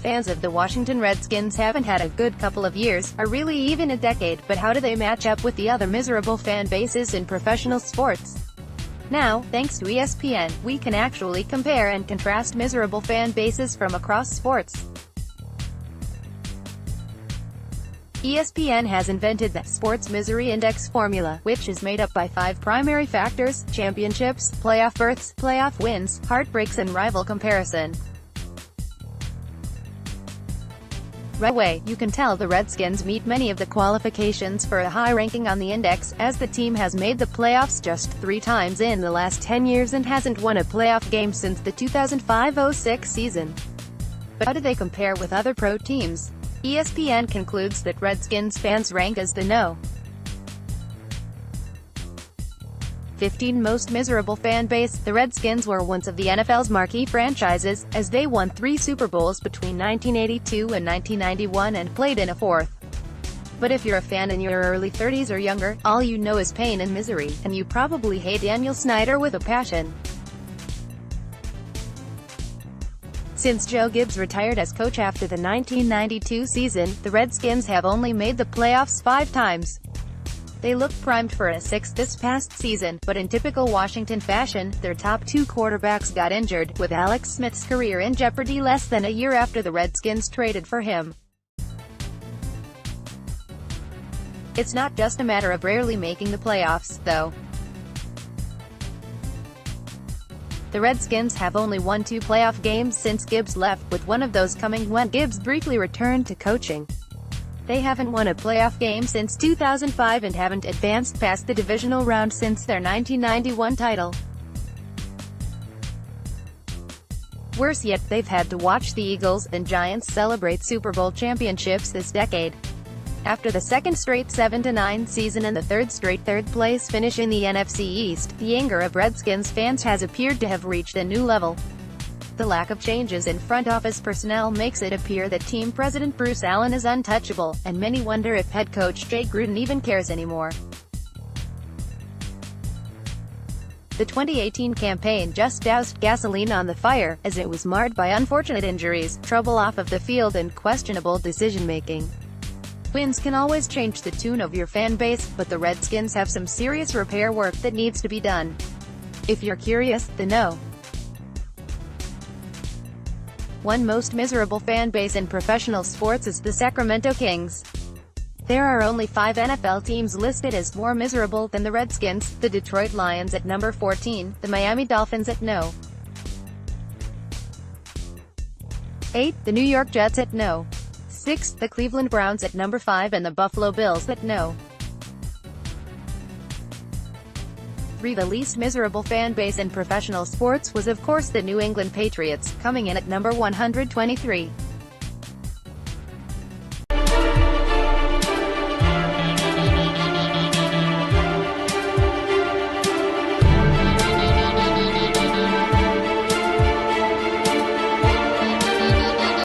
fans of the Washington Redskins haven't had a good couple of years, or really even a decade, but how do they match up with the other miserable fan bases in professional sports? Now, thanks to ESPN, we can actually compare and contrast miserable fan bases from across sports. ESPN has invented the Sports Misery Index formula, which is made up by 5 primary factors: championships, playoff berths, playoff wins, heartbreaks and rival comparison. Right away, you can tell the Redskins meet many of the qualifications for a high ranking on the index, as the team has made the playoffs just 3 times in the last 10 years and hasn't won a playoff game since the 2005-06 season. But how do they compare with other pro teams? ESPN concludes that Redskins fans rank as the No. 15 most miserable fan base. The Redskins were once of the NFL's marquee franchises, as they won 3 Super Bowls between 1982 and 1991 and played in a 4th. But if you're a fan in your early 30s or younger, all you know is pain and misery, and you probably hate Daniel Snyder with a passion. Since Joe Gibbs retired as coach after the 1992 season, the Redskins have only made the playoffs 5 times. They looked primed for a 6th this past season, but in typical Washington fashion, their top 2 quarterbacks got injured, with Alex Smith's career in jeopardy less than a year after the Redskins traded for him. It's not just a matter of rarely making the playoffs, though. The Redskins have only won 2 playoff games since Gibbs left, with one of those coming when Gibbs briefly returned to coaching. They haven't won a playoff game since 2005 and haven't advanced past the divisional round since their 1991 title. Worse yet, they've had to watch the Eagles and Giants celebrate Super Bowl championships this decade. After the 2nd straight 7-9 season and the 3rd straight 3rd place finish in the NFC East, the anger of Redskins fans has appeared to have reached a new level. The lack of changes in front office personnel makes it appear that team president Bruce Allen is untouchable, and many wonder if head coach Jay Gruden even cares anymore. The 2018 campaign just doused gasoline on the fire, as it was marred by unfortunate injuries, trouble off of the field and questionable decision-making. Wins can always change the tune of your fan base, but the Redskins have some serious repair work that needs to be done. If you're curious, the No. 1 most miserable fan base in professional sports is the Sacramento Kings. There are only 5 NFL teams listed as more miserable than the Redskins: the Detroit Lions at number 14, the Miami Dolphins at No. 8, the New York Jets at No. 6, the Cleveland Browns at number 5 and the Buffalo Bills at No. 3. The least miserable fan base in professional sports was of course the New England Patriots, coming in at number 123.